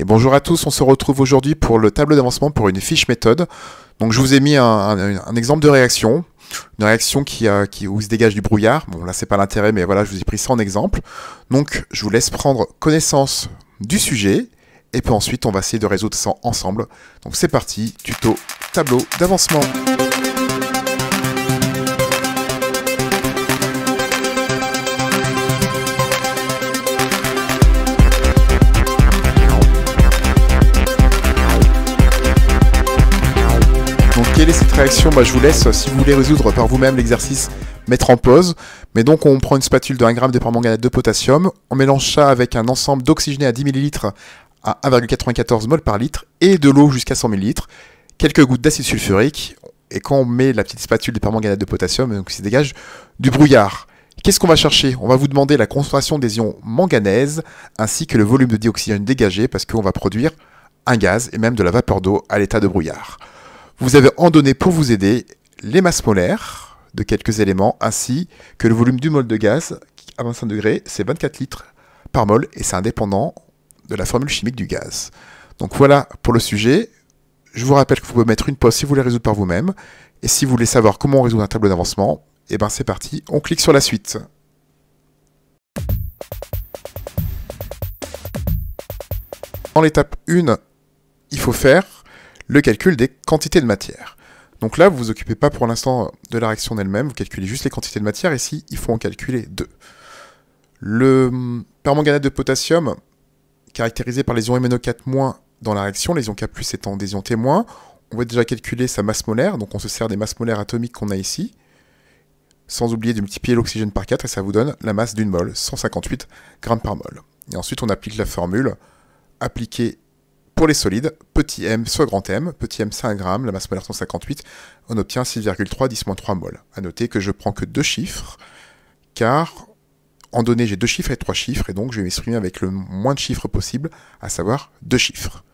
Et bonjour à tous, on se retrouve aujourd'hui pour le tableau d'avancement pour une fiche méthode. Donc je vous ai mis un exemple de réaction, une réaction où il se dégage du brouillard. Bon là c'est pas l'intérêt, mais voilà, je vous ai pris ça en exemple. Donc je vous laisse prendre connaissance du sujet, et puis ensuite on va essayer de résoudre ça ensemble. Donc c'est parti, tuto tableau d'avancement. Quelle est cette réaction? Je vous laisse, si vous voulez résoudre par vous-même l'exercice, mettre en pause. Mais donc on prend une spatule de 1 g de permanganate de potassium, on mélange ça avec un ensemble d'oxygéné à 10 ml à 1,94 mol par litre et de l'eau jusqu'à 100 ml, quelques gouttes d'acide sulfurique, et quand on met la petite spatule de permanganate de potassium, donc il se dégage du brouillard. Qu'est-ce qu'on va chercher? On va vous demander la concentration des ions manganèse ainsi que le volume de dioxygène dégagé parce qu'on va produire un gaz et même de la vapeur d'eau à l'état de brouillard. Vous avez en donné pour vous aider les masses molaires de quelques éléments, ainsi que le volume du mol de gaz à 25 degrés, c'est 24 litres par mol, et c'est indépendant de la formule chimique du gaz. Donc voilà pour le sujet. Je vous rappelle que vous pouvez mettre une pause si vous voulez résoudre par vous-même, et si vous voulez savoir comment on résout un tableau d'avancement, et ben c'est parti, on clique sur la suite. Dans l'étape 1, il faut faire le calcul des quantités de matière. Donc là, vous ne vous occupez pas pour l'instant de la réaction en elle-même, vous calculez juste les quantités de matière, et ici, il faut en calculer deux. Le permanganate de potassium, caractérisé par les ions MnO4- dans la réaction, les ions K+ étant des ions témoins, on va déjà calculer sa masse molaire, donc on se sert des masses molaires atomiques qu'on a ici, sans oublier de multiplier l'oxygène par 4, et ça vous donne la masse d'une mol, 158 g par mol. Et ensuite, on applique la formule appliquée pour les solides, petit m soit grand M, petit m c'est 1 g, la masse molaire 158, on obtient 6,3 10-3 mol. A noter que je prends que deux chiffres, car en données j'ai deux chiffres et trois chiffres, et donc je vais m'exprimer avec le moins de chiffres possible, à savoir deux chiffres.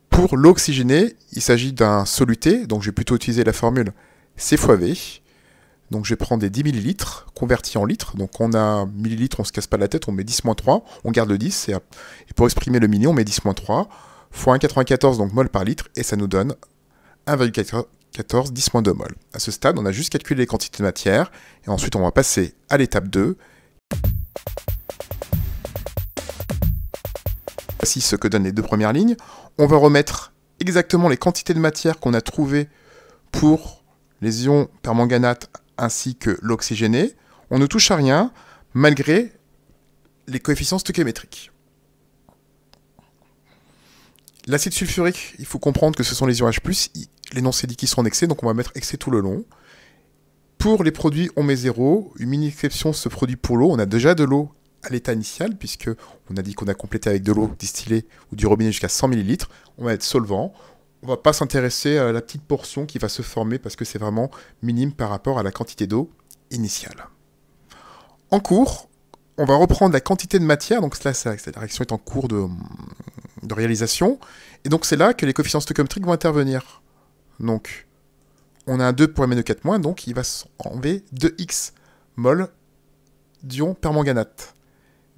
Pour l'eau oxygénée, il s'agit d'un soluté, donc je vais plutôt utiliser la formule C fois V. Donc je vais prendre des 10 ml convertis en litres. Donc on a millilitres, on ne se casse pas la tête, on met 10-3, on garde le 10, et pour exprimer le milli, on met 10-3, fois 1,94, donc mol par litre, et ça nous donne 1,14 10-2 mol. À ce stade, on a juste calculé les quantités de matière, et ensuite on va passer à l'étape 2. Voici ce que donnent les deux premières lignes. On va remettre exactement les quantités de matière qu'on a trouvées pour les ions permanganate ainsi que l'oxygéné. On ne touche à rien, malgré les coefficients stoichiométriques. L'acide sulfurique, il faut comprendre que ce sont les ions H+, l'énoncé dit qu'ils sont en excès, donc on va mettre excès tout le long. Pour les produits, on met 0. Une mini-exception se produit pour l'eau. On a déjà de l'eau à l'état initial, puisque on a dit qu'on a complété avec de l'eau distillée ou du robinet jusqu'à 100 ml. On va être solvant. On ne va pas s'intéresser à la petite portion qui va se former parce que c'est vraiment minime par rapport à la quantité d'eau initiale. En cours, on va reprendre la quantité de matière, donc là, cette réaction est en cours de réalisation, et donc c'est là que les coefficients stoichiométriques vont intervenir. Donc, on a un 2 pour MnO4-, donc il va enlever 2x mol d'ion permanganate.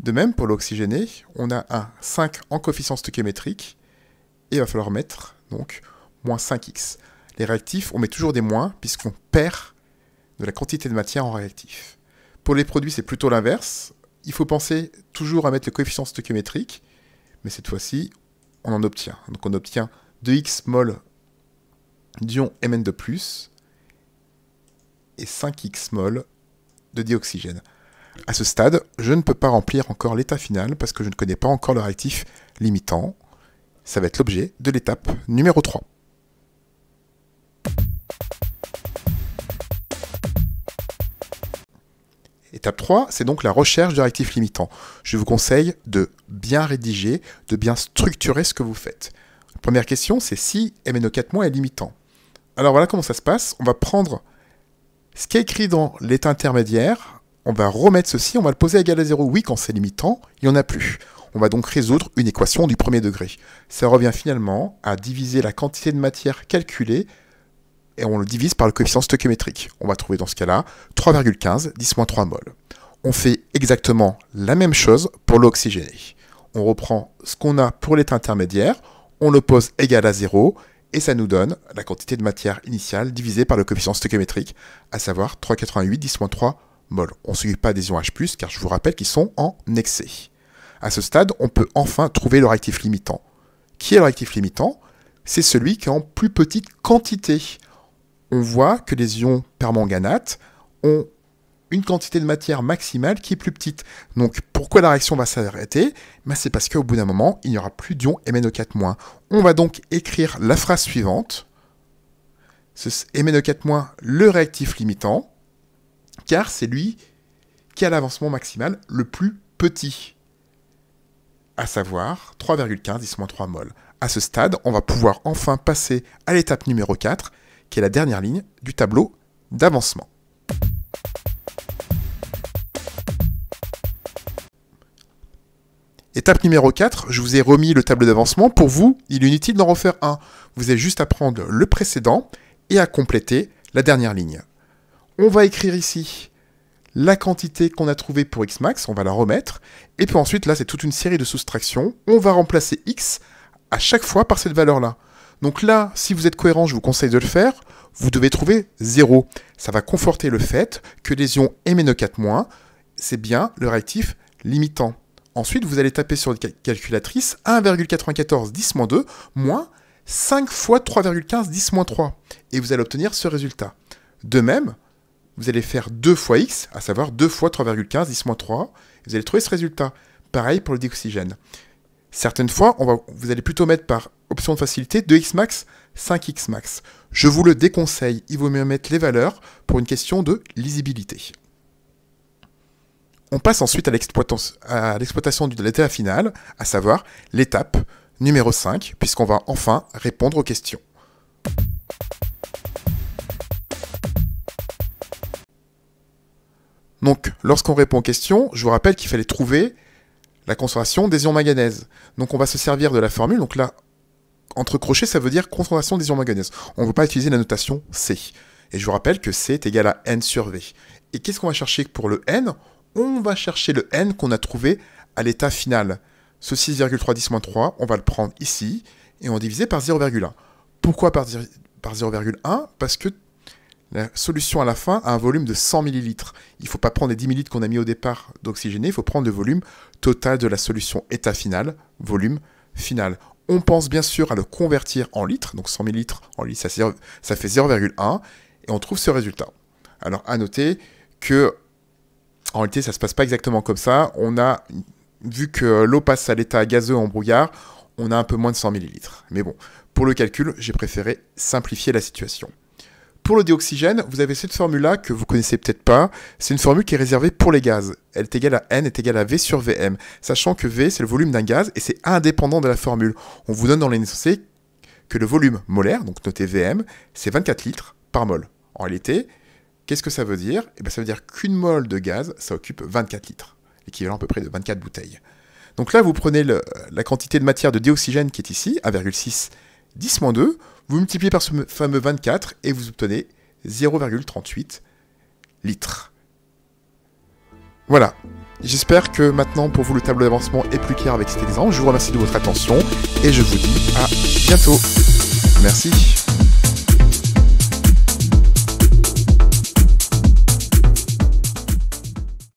De même, pour l'oxygéné, on a un 5 en coefficient stoichiométrique, et il va falloir mettre donc moins 5x. Les réactifs, on met toujours des moins, puisqu'on perd de la quantité de matière en réactif. Pour les produits, c'est plutôt l'inverse. Il faut penser toujours à mettre le coefficient stoichiométrique, mais cette fois-ci, on en obtient. Donc on obtient 2x mol d'ion Mn2+, et 5x mol de dioxygène. À ce stade, je ne peux pas remplir encore l'état final, parce que je ne connais pas encore le réactif limitant. Ça va être l'objet de l'étape numéro 3. Étape 3, c'est donc la recherche de réactifs limitants. Je vous conseille de bien rédiger, de bien structurer ce que vous faites. La première question, c'est si MnO4- est limitant. Alors voilà comment ça se passe. On va prendre ce qui est écrit dans l'état intermédiaire, on va remettre ceci, on va le poser à égal à 0. Oui, quand c'est limitant, il n'y en a plus. On va donc résoudre une équation du premier degré. Ça revient finalement à diviser la quantité de matière calculée et on le divise par le coefficient stoichiométrique. On va trouver dans ce cas-là 3,15 10-3 mol. On fait exactement la même chose pour l'oxygéné. On reprend ce qu'on a pour l'état intermédiaire, on l'oppose égal à 0, et ça nous donne la quantité de matière initiale divisée par le coefficient stoichiométrique, à savoir 3,88 10-3 mol. On ne suit pas adhésion H+, car je vous rappelle qu'ils sont en excès. À ce stade, on peut enfin trouver le réactif limitant. Qui est le réactif limitant? C'est celui qui est en plus petite quantité. On voit que les ions permanganates ont une quantité de matière maximale qui est plus petite. Donc pourquoi la réaction va s'arrêter? C'est parce qu'au bout d'un moment, il n'y aura plus d'ion MnO4-. On va donc écrire la phrase suivante. Ce MnO4-, le réactif limitant, car c'est lui qui a l'avancement maximal le plus petit, à savoir 3,15 10-3 mol. À ce stade, on va pouvoir enfin passer à l'étape numéro 4, qui est la dernière ligne du tableau d'avancement. Étape numéro 4, je vous ai remis le tableau d'avancement. Pour vous, il est inutile d'en refaire un. Vous avez juste à prendre le précédent et à compléter la dernière ligne. On va écrire ici la quantité qu'on a trouvée pour x max, on va la remettre. Et puis ensuite, là, c'est toute une série de soustractions. On va remplacer x à chaque fois par cette valeur-là. Donc là, si vous êtes cohérent, je vous conseille de le faire. Vous devez trouver 0. Ça va conforter le fait que les ions MnO4-, c'est bien le réactif limitant. Ensuite, vous allez taper sur une calculatrice 1,94 10-2 moins 5 fois 3,15 10-3. Et vous allez obtenir ce résultat. De même, vous allez faire 2 fois x, à savoir 2 fois 3,15 10-3. Vous allez trouver ce résultat. Pareil pour le dioxygène. Certaines fois, vous allez plutôt mettre par option de facilité 2x max, 5x max. Je vous le déconseille, il vaut mieux mettre les valeurs pour une question de lisibilité. On passe ensuite à l'exploitation de l'état final, à savoir l'étape numéro 5, puisqu'on va enfin répondre aux questions. Donc, lorsqu'on répond aux questions, je vous rappelle qu'il fallait trouver la concentration des ions manganèse. Donc, on va se servir de la formule. Donc là, entre crochets, ça veut dire concentration des ions manganèse. On ne veut pas utiliser la notation C. Et je vous rappelle que C est égal à N sur V. Et qu'est-ce qu'on va chercher pour le N? On va chercher le N qu'on a trouvé à l'état final. Ce 6,3 10-3, on va le prendre ici, et on va diviser par 0,1. Pourquoi par 0,1? Parce que la solution à la fin a un volume de 100 ml. Il ne faut pas prendre les 10 ml qu'on a mis au départ d'oxygéné, il faut prendre le volume total de la solution état final, volume final. On pense bien sûr à le convertir en litres, donc 100 ml en litres, ça fait 0,1, et on trouve ce résultat. Alors à noter que en réalité, ça ne se passe pas exactement comme ça. Vu que l'eau passe à l'état gazeux en brouillard, on a un peu moins de 100 ml. Mais bon, pour le calcul, j'ai préféré simplifier la situation. Pour le dioxygène, vous avez cette formule-là que vous ne connaissez peut-être pas. C'est une formule qui est réservée pour les gaz. Elle est égale à N est égale à V sur Vm. Sachant que V, c'est le volume d'un gaz et c'est indépendant de la formule. On vous donne dans l'énoncé que le volume molaire, donc noté Vm, c'est 24 litres par mol. En réalité, qu'est-ce que ça veut dire? Ça veut dire qu'une mole de gaz, ça occupe 24 litres, l'équivalent à peu près de 24 bouteilles. Donc là, vous prenez la quantité de matière de dioxygène qui est ici, 1,6 10-2, vous multipliez par ce fameux 24 et vous obtenez 0,38 litres. Voilà. J'espère que maintenant, pour vous, le tableau d'avancement est plus clair avec cet exemple. Je vous remercie de votre attention et je vous dis à bientôt. Merci.